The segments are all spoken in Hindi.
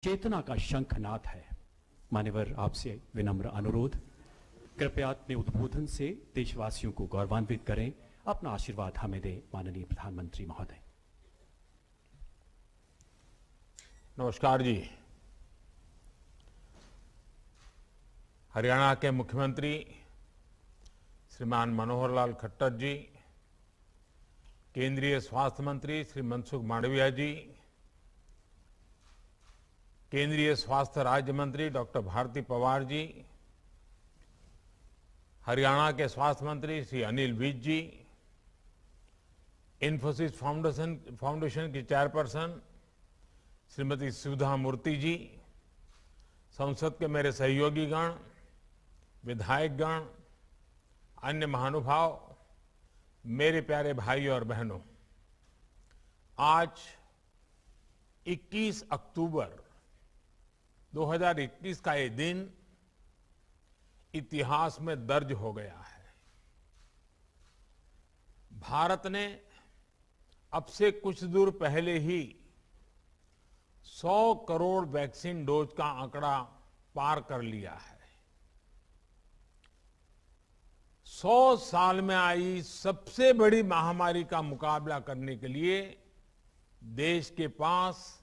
चेतना का शंखनाद है। मान्यवर, आपसे विनम्र अनुरोध, कृपया अपने उद्बोधन से देशवासियों को गौरवान्वित करें। अपना आशीर्वाद हमें दें, माननीय प्रधानमंत्री महोदय। नमस्कार जी। हरियाणा के मुख्यमंत्री श्रीमान मनोहर लाल खट्टर जी, केंद्रीय स्वास्थ्य मंत्री श्री मनसुख मांडविया जी, केंद्रीय स्वास्थ्य राज्य मंत्री डॉक्टर भारती पवार जी, हरियाणा के स्वास्थ्य मंत्री श्री अनिल विज जी, इन्फोसिस फाउंडेशन की चेयरपर्सन श्रीमती सुधा मूर्ति जी, संसद के मेरे सहयोगीगण, विधायकगण, अन्य महानुभाव, मेरे प्यारे भाई और बहनों, आज 21 अक्टूबर 2021 का ये दिन इतिहास में दर्ज हो गया है। भारत ने अब से कुछ दूर पहले ही 100 करोड़ वैक्सीन डोज का आंकड़ा पार कर लिया है। 100 साल में आई सबसे बड़ी महामारी का मुकाबला करने के लिए देश के पास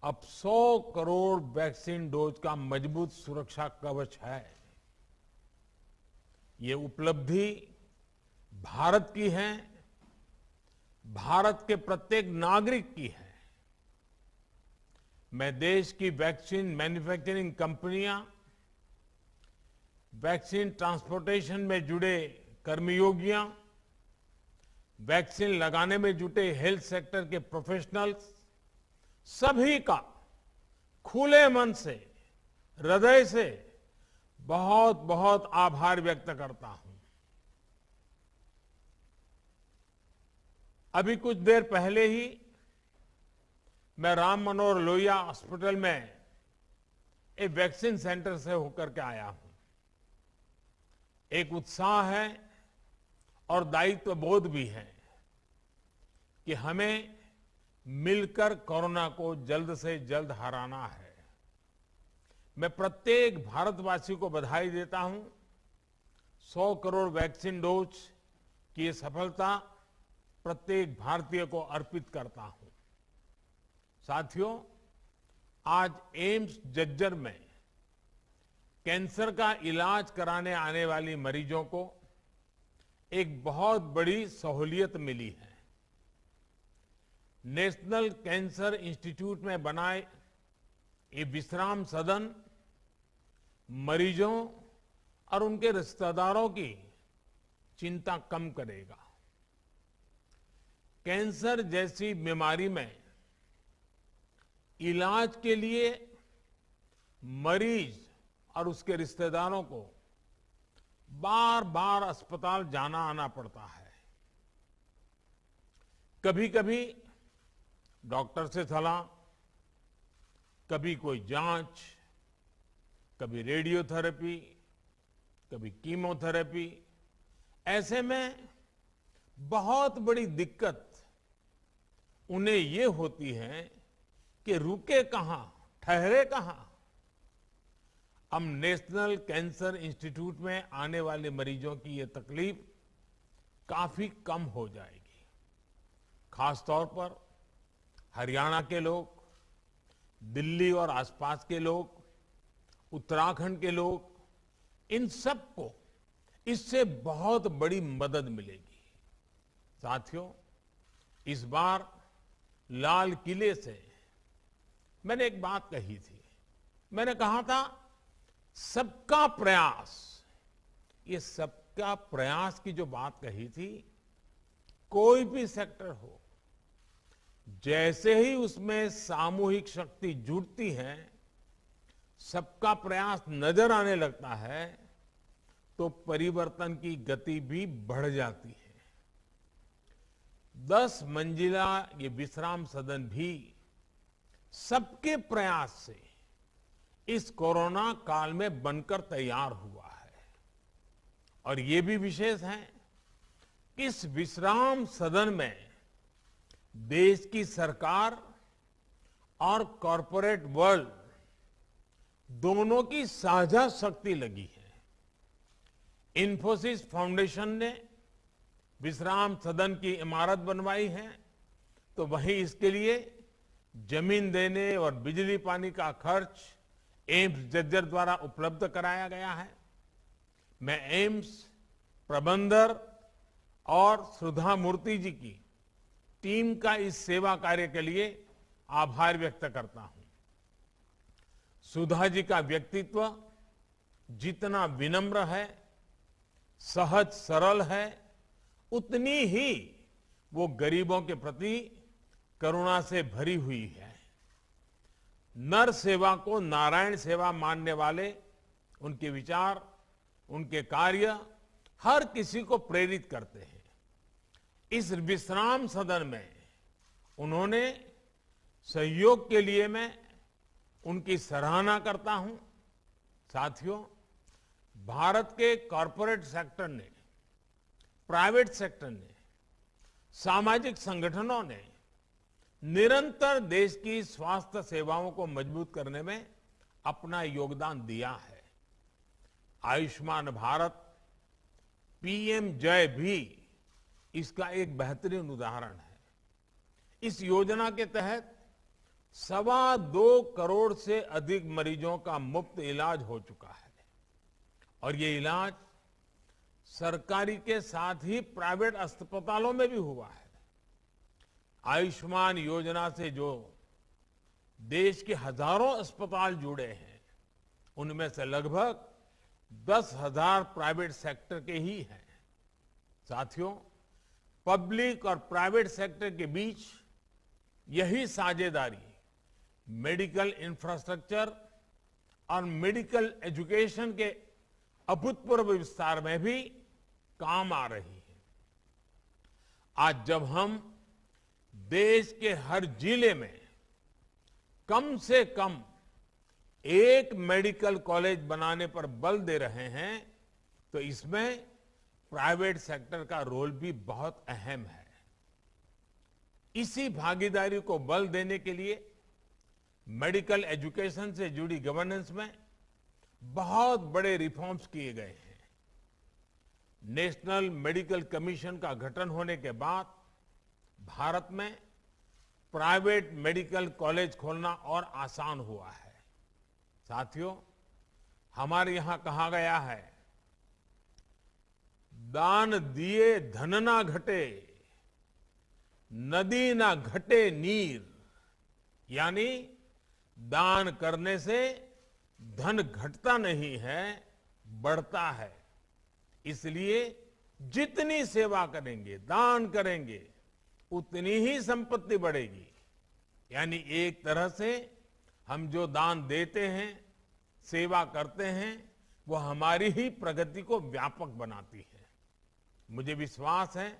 अब 100 करोड़ वैक्सीन डोज का मजबूत सुरक्षा कवच है। ये उपलब्धि भारत की है, भारत के प्रत्येक नागरिक की है। मैं देश की वैक्सीन मैन्युफैक्चरिंग कंपनियां, वैक्सीन ट्रांसपोर्टेशन में जुड़े कर्मयोगियां, वैक्सीन लगाने में जुटे हेल्थ सेक्टर के प्रोफेशनल्स, सभी का खुले मन से, हृदय से बहुत बहुत आभार व्यक्त करता हूं। अभी कुछ देर पहले ही मैं राम मनोहर लोहिया हॉस्पिटल में एक वैक्सीन सेंटर से होकर के आया हूं। एक उत्साह है और दायित्व बोध भी है कि हमें मिलकर कोरोना को जल्द से जल्द हराना है। मैं प्रत्येक भारतवासी को बधाई देता हूं। 100 करोड़ वैक्सीन डोज की ये सफलता प्रत्येक भारतीय को अर्पित करता हूं। साथियों, आज एम्स झज्जर में कैंसर का इलाज कराने आने वाली मरीजों को एक बहुत बड़ी सहूलियत मिली है। नेशनल कैंसर इंस्टीट्यूट में बनाए ये विश्राम सदन मरीजों और उनके रिश्तेदारों की चिंता कम करेगा। कैंसर जैसी बीमारी में इलाज के लिए मरीज और उसके रिश्तेदारों को बार बार अस्पताल जाना आना पड़ता है। कभी कभी डॉक्टर से सलाह, कभी कोई जांच, कभी रेडियोथेरेपी, कभी कीमोथेरेपी। ऐसे में बहुत बड़ी दिक्कत उन्हें ये होती है कि रुके कहां, ठहरे कहां। अब नेशनल कैंसर इंस्टीट्यूट में आने वाले मरीजों की ये तकलीफ काफी कम हो जाएगी। खासतौर पर हरियाणा के लोग, दिल्ली और आसपास के लोग, उत्तराखंड के लोग, इन सबको इससे बहुत बड़ी मदद मिलेगी। साथियों, इस बार लाल किले से मैंने एक बात कही थी। मैंने कहा था सबका प्रयास। ये सबका प्रयास की जो बात कही थी, कोई भी सेक्टर हो, जैसे ही उसमें सामूहिक शक्ति जुटती है, सबका प्रयास नजर आने लगता है, तो परिवर्तन की गति भी बढ़ जाती है। 10 मंजिला ये विश्राम सदन भी सबके प्रयास से इस कोरोना काल में बनकर तैयार हुआ है। और ये भी विशेष है कि इस विश्राम सदन में देश की सरकार और कॉरपोरेट वर्ल्ड दोनों की साझा शक्ति लगी है। इन्फोसिस फाउंडेशन ने विश्राम सदन की इमारत बनवाई है, तो वहीं इसके लिए जमीन देने और बिजली पानी का खर्च एम्स जज्जर द्वारा उपलब्ध कराया गया है। मैं एम्स प्रबंधक और सुधा मूर्ति जी की टीम का इस सेवा कार्य के लिए आभार व्यक्त करता हूं। सुधा जी का व्यक्तित्व जितना विनम्र है, सहज सरल है, उतनी ही वो गरीबों के प्रति करुणा से भरी हुई है। नर सेवा को नारायण सेवा मानने वाले उनके विचार, उनके कार्य हर किसी को प्रेरित करते हैं। इस विश्राम सदन में उन्होंने सहयोग के लिए मैं उनकी सराहना करता हूं। साथियों, भारत के कॉरपोरेट सेक्टर ने, प्राइवेट सेक्टर ने, सामाजिक संगठनों ने निरंतर देश की स्वास्थ्य सेवाओं को मजबूत करने में अपना योगदान दिया है। आयुष्मान भारत, पीएम जय भी इसका एक बेहतरीन उदाहरण है। इस योजना के तहत 2.25 करोड़ से अधिक मरीजों का मुफ्त इलाज हो चुका है और ये इलाज सरकारी के साथ ही प्राइवेट अस्पतालों में भी हुआ है। आयुष्मान योजना से जो देश के हजारों अस्पताल जुड़े हैं, उनमें से लगभग 10,000 प्राइवेट सेक्टर के ही हैं। साथियों, पब्लिक और प्राइवेट सेक्टर के बीच यही साझेदारी मेडिकल इंफ्रास्ट्रक्चर और मेडिकल एजुकेशन के अभूतपूर्व विस्तार में भी काम आ रही है। आज जब हम देश के हर जिले में कम से कम एक मेडिकल कॉलेज बनाने पर बल दे रहे हैं, तो इसमें प्राइवेट सेक्टर का रोल भी बहुत अहम है। इसी भागीदारी को बल देने के लिए मेडिकल एजुकेशन से जुड़ी गवर्नेंस में बहुत बड़े रिफॉर्म्स किए गए हैं। नेशनल मेडिकल कमीशन का गठन होने के बाद भारत में प्राइवेट मेडिकल कॉलेज खोलना और आसान हुआ है। साथियों, हमारे यहां कहा गया है, दान दिए धन ना घटे, नदी ना घटे नीर। यानी दान करने से धन घटता नहीं है, बढ़ता है। इसलिए जितनी सेवा करेंगे, दान करेंगे, उतनी ही संपत्ति बढ़ेगी। यानी एक तरह से हम जो दान देते हैं, सेवा करते हैं, वो हमारी ही प्रगति को व्यापक बनाती है। मुझे विश्वास है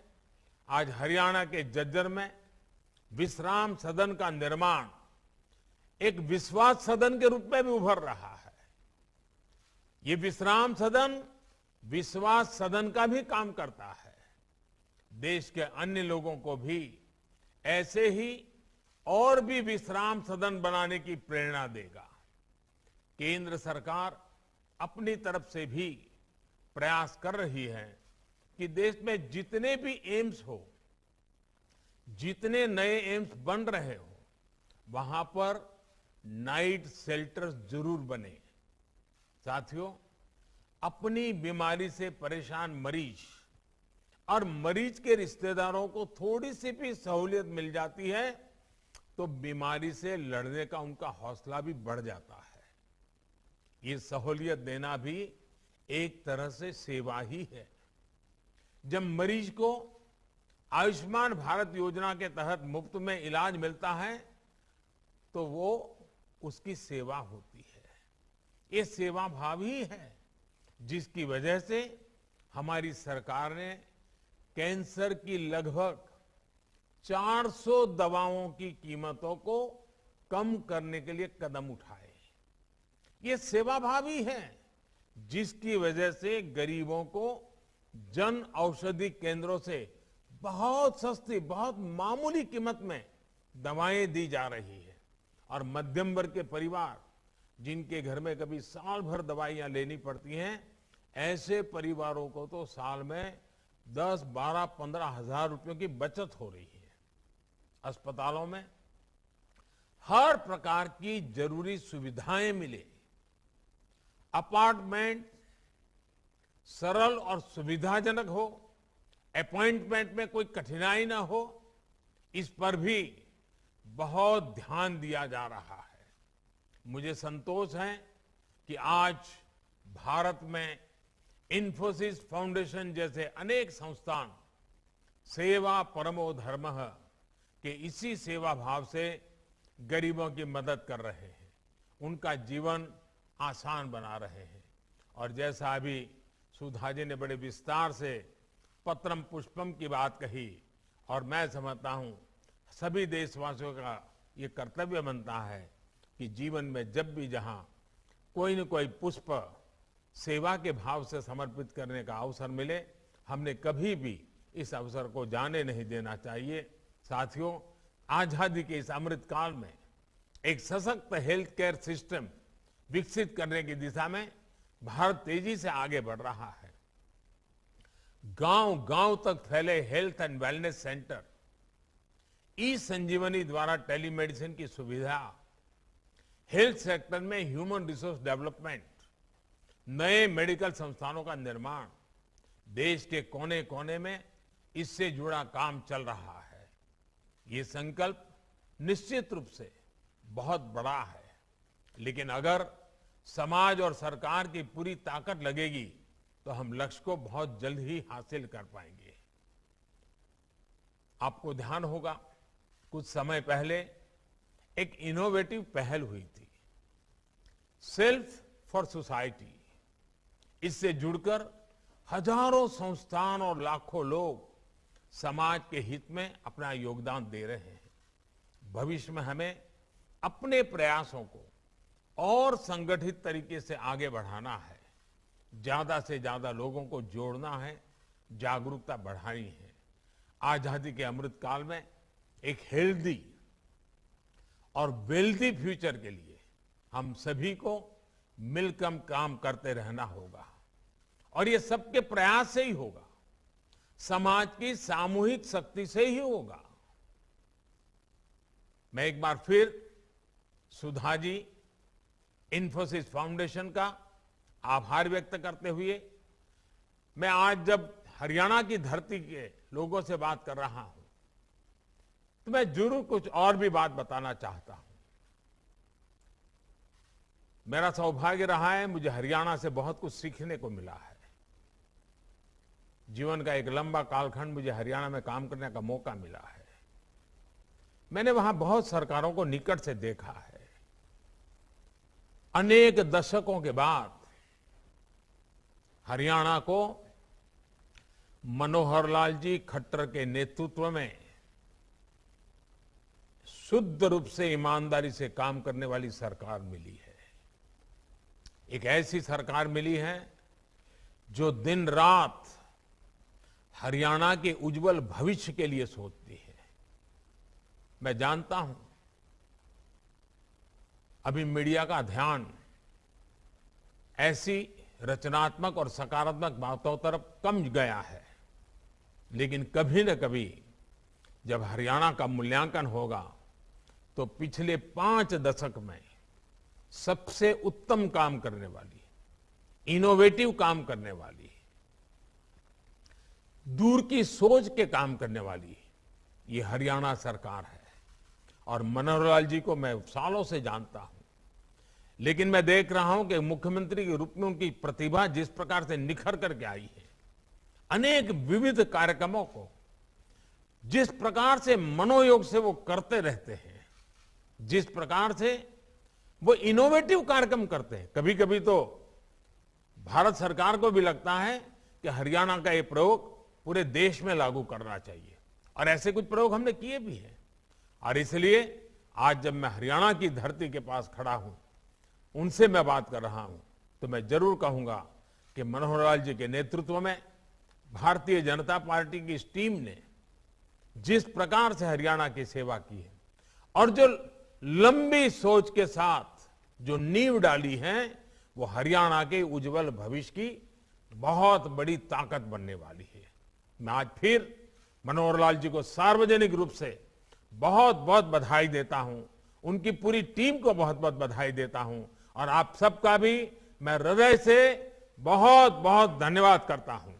आज हरियाणा के झज्जर में विश्राम सदन का निर्माण एक विश्वास सदन के रूप में भी उभर रहा है। ये विश्राम सदन विश्वास सदन का भी काम करता है। देश के अन्य लोगों को भी ऐसे ही और भी विश्राम सदन बनाने की प्रेरणा देगा। केंद्र सरकार अपनी तरफ से भी प्रयास कर रही है कि देश में जितने भी एम्स हो, जितने नए एम्स बन रहे हो, वहां पर नाइट शेल्टर्स जरूर बने। साथियों, अपनी बीमारी से परेशान मरीज और मरीज के रिश्तेदारों को थोड़ी सी भी सहूलियत मिल जाती है तो बीमारी से लड़ने का उनका हौसला भी बढ़ जाता है। ये सहूलियत देना भी एक तरह से सेवा ही है। जब मरीज को आयुष्मान भारत योजना के तहत मुफ्त में इलाज मिलता है तो वो उसकी सेवा होती है। ये सेवा भाव ही है जिसकी वजह से हमारी सरकार ने कैंसर की लगभग 400 दवाओं की कीमतों को कम करने के लिए कदम उठाए। ये सेवा भाव ही है जिसकी वजह से गरीबों को जन औषधि केंद्रों से बहुत सस्ती, बहुत मामूली कीमत में दवाएं दी जा रही है और मध्यम वर्ग के परिवार जिनके घर में कभी साल भर दवाइयां लेनी पड़ती हैं, ऐसे परिवारों को तो साल में 10, 12, 15 हजार रुपयों की बचत हो रही है। अस्पतालों में हर प्रकार की जरूरी सुविधाएं मिले, अपार्टमेंट सरल और सुविधाजनक हो, अपॉइंटमेंट में कोई कठिनाई ना हो, इस पर भी बहुत ध्यान दिया जा रहा है। मुझे संतोष है कि आज भारत में इन्फोसिस फाउंडेशन जैसे अनेक संस्थान सेवा परमो धर्मः के इसी सेवा भाव से गरीबों की मदद कर रहे हैं, उनका जीवन आसान बना रहे हैं। और जैसा अभी सुधा जी ने बड़े विस्तार से पत्रम पुष्पम की बात कही, और मैं समझता हूं सभी देशवासियों का ये कर्तव्य बनता है कि जीवन में जब भी जहां कोई न कोई पुष्प सेवा के भाव से समर्पित करने का अवसर मिले, हमने कभी भी इस अवसर को जाने नहीं देना चाहिए। साथियों, आजादी के इस अमृत काल में एक सशक्त हेल्थ केयर सिस्टम विकसित करने की दिशा में भारत तेजी से आगे बढ़ रहा है। गांव-गांव तक फैले हेल्थ एंड वेलनेस सेंटर, ई संजीवनी द्वारा टेलीमेडिसिन की सुविधा, हेल्थ सेक्टर में ह्यूमन रिसोर्स डेवलपमेंट, नए मेडिकल संस्थानों का निर्माण, देश के कोने कोने में इससे जुड़ा काम चल रहा है। ये संकल्प निश्चित रूप से बहुत बड़ा है, लेकिन अगर समाज और सरकार की पूरी ताकत लगेगी तो हम लक्ष्य को बहुत जल्द ही हासिल कर पाएंगे। आपको ध्यान होगा, कुछ समय पहले एक इनोवेटिव पहल हुई थी, सेल्फ फॉर सोसाइटी। इससे जुड़कर हजारों संस्थान और लाखों लोग समाज के हित में अपना योगदान दे रहे हैं। भविष्य में हमें अपने प्रयासों को और संगठित तरीके से आगे बढ़ाना है, ज्यादा से ज्यादा लोगों को जोड़ना है, जागरूकता बढ़ानी है। आजादी के अमृत काल में एक हेल्दी और वेल्दी फ्यूचर के लिए हम सभी को मिलकर काम करते रहना होगा, और ये सबके प्रयास से ही होगा, समाज की सामूहिक शक्ति से ही होगा। मैं एक बार फिर सुधा जी, इन्फोसिस फाउंडेशन का आभार व्यक्त करते हुए, मैं आज जब हरियाणा की धरती के लोगों से बात कर रहा हूं तो मैं जरूर कुछ और भी बात बताना चाहता हूं। मेरा सौभाग्य रहा है, मुझे हरियाणा से बहुत कुछ सीखने को मिला है। जीवन का एक लंबा कालखंड मुझे हरियाणा में काम करने का मौका मिला है। मैंने वहां बहुत सरकारों को निकट से देखा है। अनेक दशकों के बाद हरियाणा को मनोहर लाल जी खट्टर के नेतृत्व में शुद्ध रूप से ईमानदारी से काम करने वाली सरकार मिली है। एक ऐसी सरकार मिली है जो दिन रात हरियाणा के उज्जवल भविष्य के लिए सोचती है। मैं जानता हूं अभी मीडिया का ध्यान ऐसी रचनात्मक और सकारात्मक बातों तरफ कम गया है, लेकिन कभी न कभी जब हरियाणा का मूल्यांकन होगा तो पिछले 5 दशक में सबसे उत्तम काम करने वाली, इनोवेटिव काम करने वाली, दूर की सोच के काम करने वाली ये हरियाणा सरकार है। और मनोहर लाल जी को मैं सालों से जानता हूं, लेकिन मैं देख रहा हूं कि मुख्यमंत्री के रूप में उनकी प्रतिभा जिस प्रकार से निखर करके आई है, अनेक विविध कार्यक्रमों को जिस प्रकार से मनोयोग से वो करते रहते हैं, जिस प्रकार से वो इनोवेटिव कार्यक्रम करते हैं, कभी कभी तो भारत सरकार को भी लगता है कि हरियाणा का ये प्रयोग पूरे देश में लागू करना चाहिए, और ऐसे कुछ प्रयोग हमने किए भी हैं। और इसलिए आज जब मैं हरियाणा की धरती के पास खड़ा हूं, उनसे मैं बात कर रहा हूं, तो मैं जरूर कहूंगा कि मनोहर लाल जी के नेतृत्व में भारतीय जनता पार्टी की इस टीम ने जिस प्रकार से हरियाणा की सेवा की है और जो लंबी सोच के साथ जो नींव डाली है वो हरियाणा के उज्जवल भविष्य की बहुत बड़ी ताकत बनने वाली है। मैं आज फिर मनोहर लाल जी को सार्वजनिक रूप से बहुत बहुत बधाई देता हूं, उनकी पूरी टीम को बहुत बहुत बधाई देता हूं और आप सबका भी मैं हृदय से बहुत बहुत धन्यवाद करता हूं।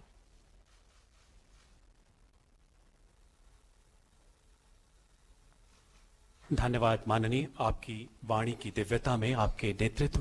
धन्यवाद माननीय, आपकी वाणी की दिव्यता में आपके नेतृत्व